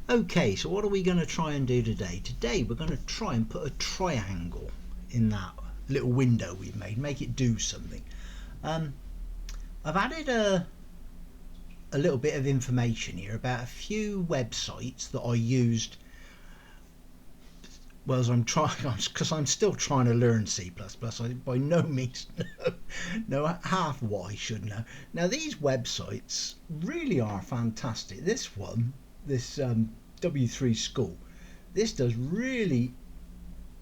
Okay, so what are we going to try and do today? Today we're going to try and put a triangle in that little window we've made, make it do something. I've added a little bit of information here about a few websites that I used. Well, as I'm trying, because I'm still trying to learn C++, I by no means know half what I should know. Now, these websites really are fantastic. This one, this W3 School, this does really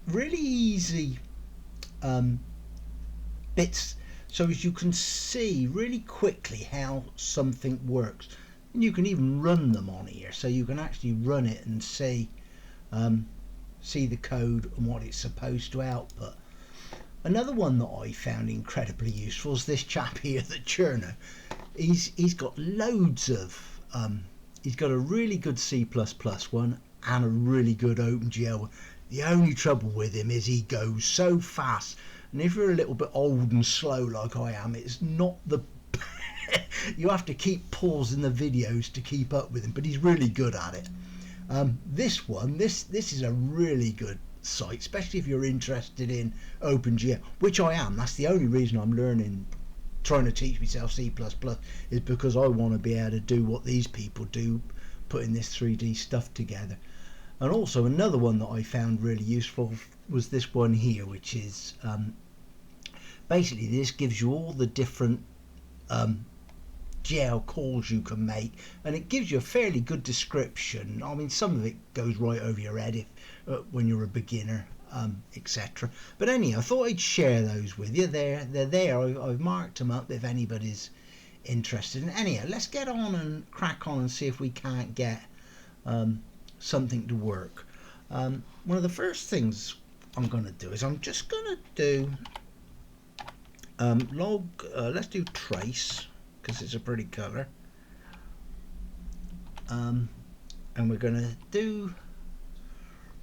easy bits, so as you can see really quickly how something works, and you can even run them on here, so you can actually run it and see the code and what it's supposed to output. Another one that I found incredibly useful is this chap here, the Churno. He's got loads of he's got a really good C++ one and a really good OpenGL one. The only trouble with him is he goes so fast, and if you're a little bit old and slow like I am, it's not the you have to keep pausing the videos to keep up with him, but he's really good at it. This one, this is a really good site, especially if you're interested in OpenGL, which I am. That's the only reason I'm trying to teach myself C++, is because I want to be able to do what these people do, putting this 3D stuff together. And also another one that I found really useful was this one here, which is basically this gives you all the different GL calls you can make, and it gives you a fairly good description. I mean, some of it goes right over your head if when you're a beginner, etc. But anyhow, I thought I'd share those with you. They're there. I've marked them up if anybody's interested. And anyhow, let's get on and crack on and see if we can't get something to work. One of the first things I'm going to do is I'm just going to do let's do trace, because it's a pretty colour, and we're going to do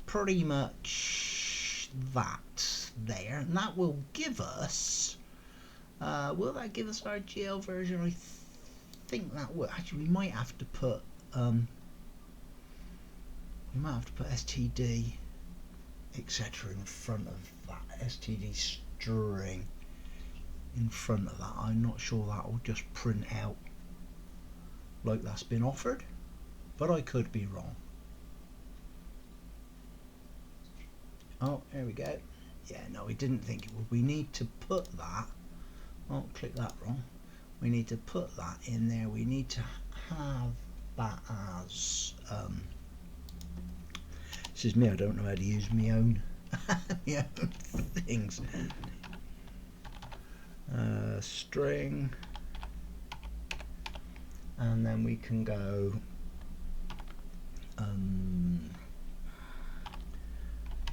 pretty much that there, and that will give us will that give us our GL version? I think that will. Actually, we might have to put std etc in front of that, std string in front of that. I'm not sure that will just print out like that's been offered, but I could be wrong. Oh, there we go. Yeah, no, we didn't think it would. We need to put that, oh, click that wrong. We need to put that in there. We need to have that as this is me, I don't know how to use my own things. String, and then we can go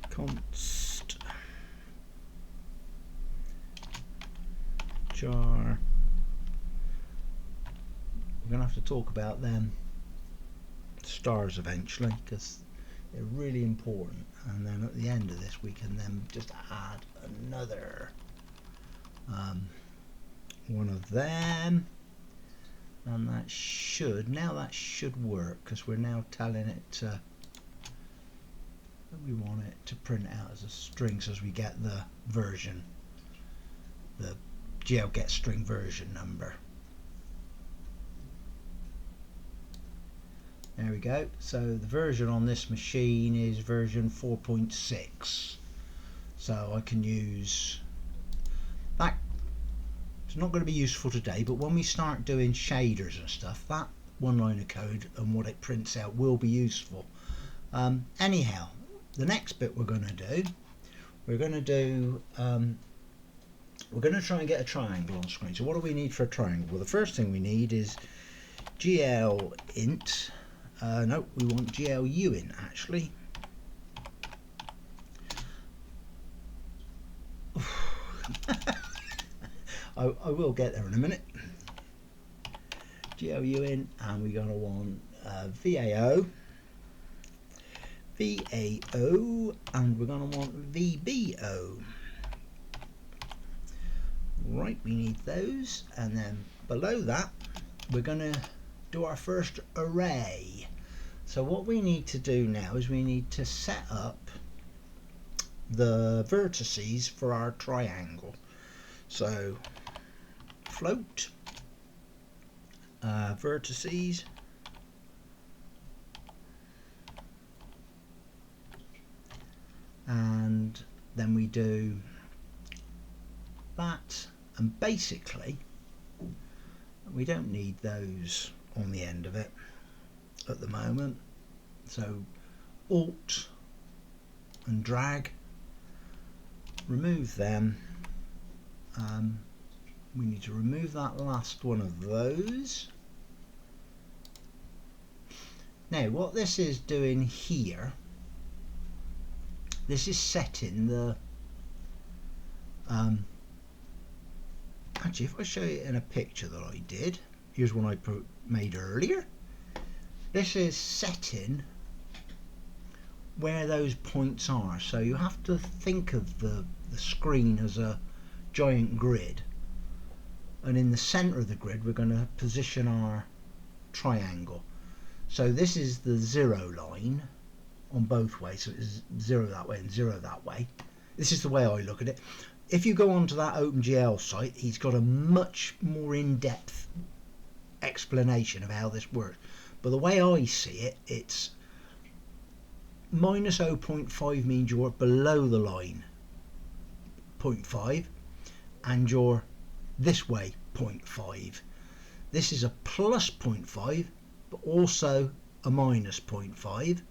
const jar. We're going to have to talk about them stars eventually, because they're really important, and then at the end of this we can then just add another one of them, and that should work, because we're now telling it to, we want it to print out as a string, so as we get the version, the GL get string version number. There we go. So the version on this machine is version 4.6, so I can use that. It's not going to be useful today, but when we start doing shaders and stuff, that one line of code and what it prints out will be useful. Anyhow, the next bit we're going to do, we're going to try and get a triangle on screen. So what do we need for a triangle? Well, the first thing we need is GL int. No, we want GLU in actually. I will get there in a minute. GLU in, and we're going to want VAO, and we're going to want VBO. Right, we need those, and then below that we're going to do our first array. So what we need to do now is we need to set up the vertices for our triangle. So float vertices, and then we do that, and basically we don't need those on the end of it at the moment, so Alt and drag, remove them. We need to remove that last one of those. Now what this is doing here, this is setting the actually, if I show you in a picture that I did, here's one I made earlier. This is setting where those points are. So you have to think of the screen as a giant grid, and in the center of the grid we're going to position our triangle. So this is the 0 line on both ways, so it's 0 that way and 0 that way. This is the way I look at it. If you go onto that OpenGL site, he's got a much more in-depth explanation of how this works. But the way I see it, it's minus 0.5 means you're below the line 0.5, and you're this way 0.5. This is a plus 0.5, but also a minus 0.5,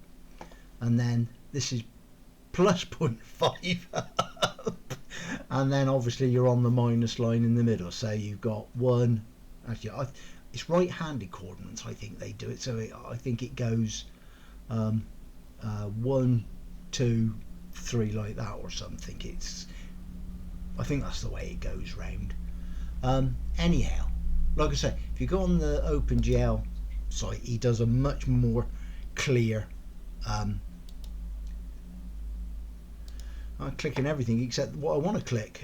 and then this is plus 0.5 and then obviously you're on the minus line in the middle. So you've got one, actually it's right-handed coordinates, I think they do it, so I think it goes 1, 2, 3 like that or something. I think that's the way it goes round. Anyhow, like I say, if you go on the OpenGL site, he does a much more clear I'm clicking everything except what I want to click.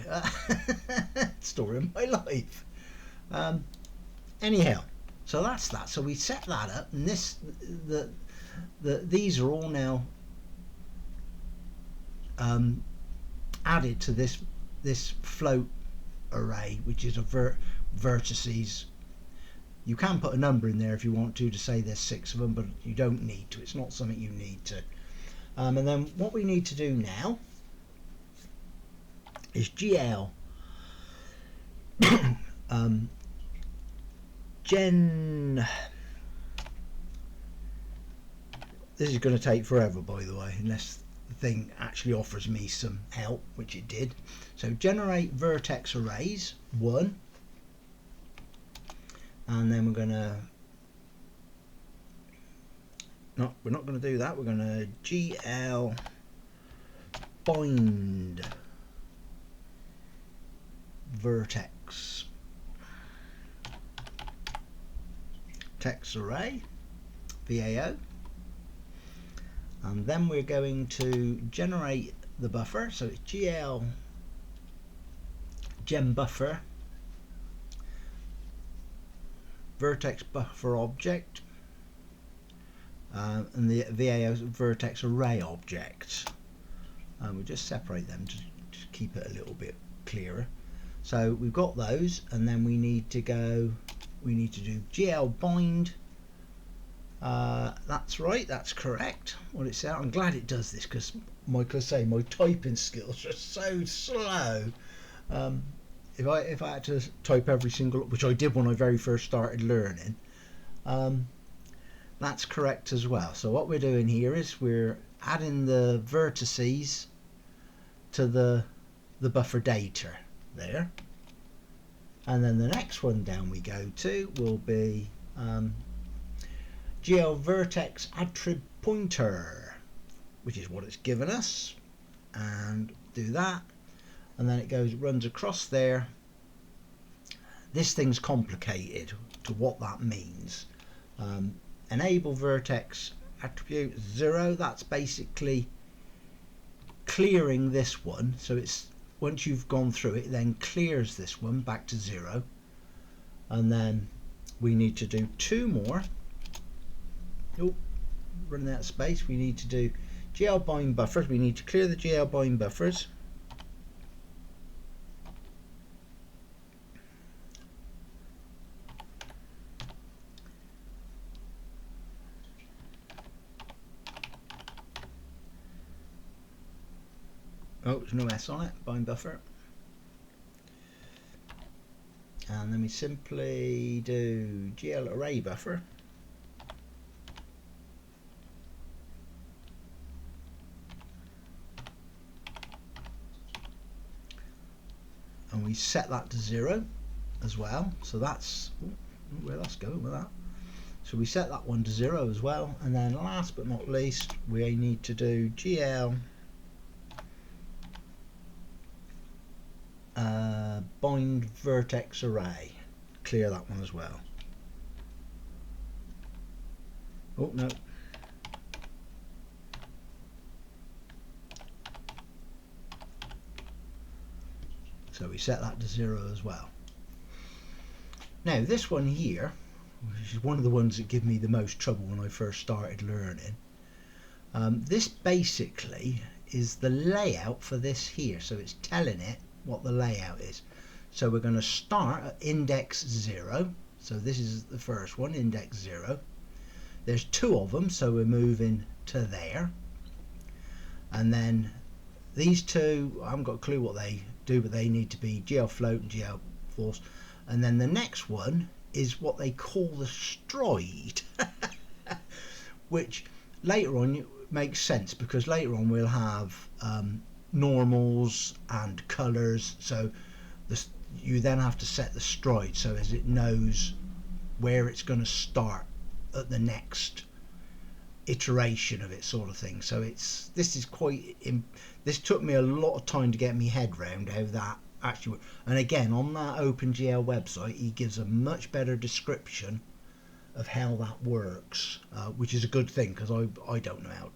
Story of my life. Anyhow, so that's that. So we set that up, and these are all now added to this float array, which is a vertices. You can put a number in there if you want to say there's 6 of them, but you don't need to. It's not something you need to. And then what we need to do now is GL this is going to take forever, by the way, unless the thing actually offers me some help, which it did. So generate vertex arrays 1, and then we're not going to do that. We're going to GL bind vertex text array VAO, and then we're going to generate the buffer. So it's GL gem buffer vertex buffer object, and the VAO vertex array object. We'll just separate them to keep it a little bit clearer. So we've got those, and then we need to do GL bind. That's right, that's correct what it said. I'm glad it does this, because like I say, my typing skills are so slow. If I had to type every single, which I did when I very first started learning, that's correct as well. So what we're doing here is we're adding the vertices to the buffer data there, and then the next one down we go to will be GL vertex attrib pointer, which is what it's given us, and do that, and then it runs across there. This thing's complicated to what that means. Enable vertex attribute 0, that's basically clearing this one, so it's once you've gone through it, then clears this one back to 0, and then we need to do 2 more. Oh, running out of space, we need to do GL bind buffers. We need to clear the GL bind buffers. Oh, there's no S on it, bind buffer. And then we simply do GL array buffer. And we set that to 0 as well. So that's where that's going with that. So we set that one to 0 as well. And then last but not least, we need to do GL bind vertex array. Clear that one as well. Oh no. So we set that to 0 as well. Now this one here, which is one of the ones that give me the most trouble when I first started learning, this basically is the layout for this here. So it's telling it what the layout is. So we're going to start at index 0. So this is the first one, index 0. There's 2 of them, so we're moving to there. And then these 2, I haven't got a clue what they do, but they need to be GL float and GL force. And then the next one is what they call the stride, which later on makes sense, because later on we'll have normals and colors. So you then have to set the stride so as it knows where it's going to start at the next iteration of it, sort of thing. So this took me a lot of time to get my head round how that actually works. And again, on that OpenGL website, he gives a much better description of how that works, which is a good thing, because I don't know how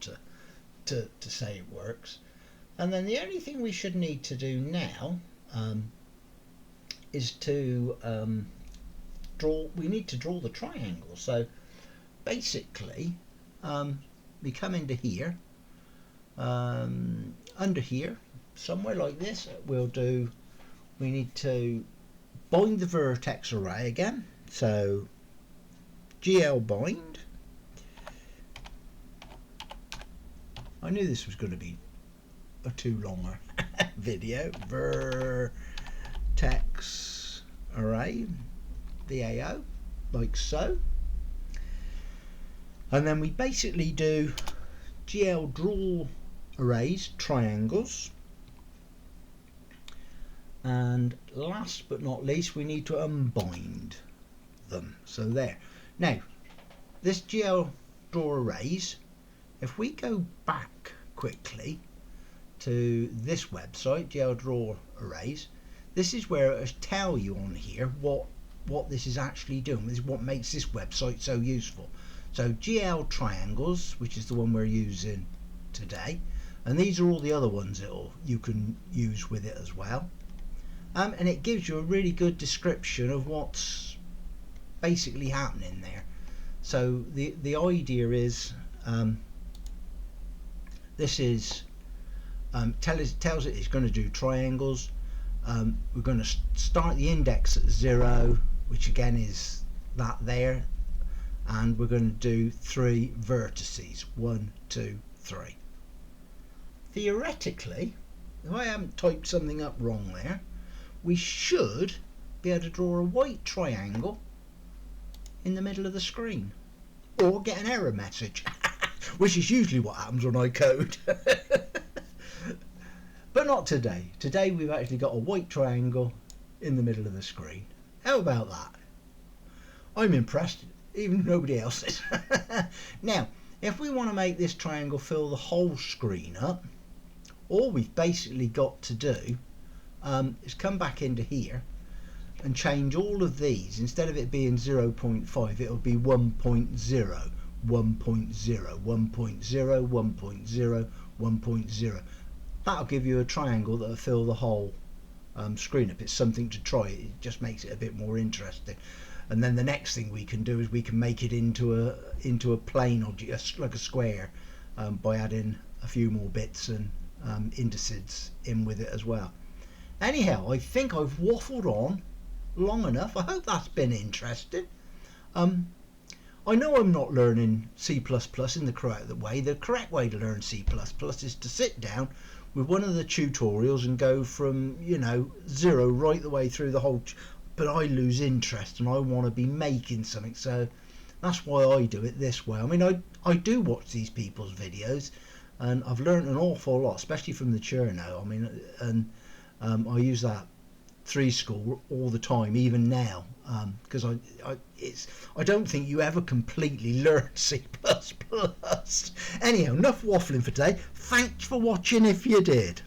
to say it works. And then the only thing we should need to do now is to draw the triangle. So basically, we come into here, under here, somewhere like this, we need to bind the vertex array again. So GL bind. I knew this was going to be a too longer video. Vertex array, VAO, like so. And then we basically do GL draw arrays, triangles. And last but not least, we need to unbind them. So there. Now, this GL draw arrays, if we go back quickly to this website, GL draw arrays, this is where it will tell you on here what this is actually doing. This is what makes this website so useful. So GL triangles, which is the one we're using today, and these are all the other ones you can use with it as well. And it gives you a really good description of what's basically happening there. So the idea is, this is tells it it's going to do triangles. We're going to start the index at 0, which again is that there, and we're going to do 3 vertices, 1, 2, 3. Theoretically, if I haven't typed something up wrong there, we should be able to draw a white triangle in the middle of the screen, or get an error message, which is usually what happens when I code. But not today. Today we've actually got a white triangle in the middle of the screen. How about that? I'm impressed, even nobody else is. Now, if we want to make this triangle fill the whole screen up, all we've basically got to do is come back into here and change all of these. Instead of it being 0.5, it'll be 1.0, 1.0, 1.0, 1.0, 1.0. That'll give you a triangle that'll fill the whole screen up. It's something to try. It just makes it a bit more interesting. and then the next thing we can do is we can make it into a plane object, like a square, by adding a few more bits and indices in with it as well. Anyhow, I think I've waffled on long enough. I hope that's been interesting. I know I'm not learning C++ in the correct way. The correct way to learn C++ is to sit down with one of the tutorials and go from, 0 right the way through the whole. But I lose interest and I want to be making something, so that's why I do it this way. I mean, I do watch these people's videos, and I've learned an awful lot, especially from the Cherno. I mean, and I use that 3 school all the time, even now, because I don't think you ever completely learn C++. Anyhow, enough waffling for today. Thanks for watching if you did.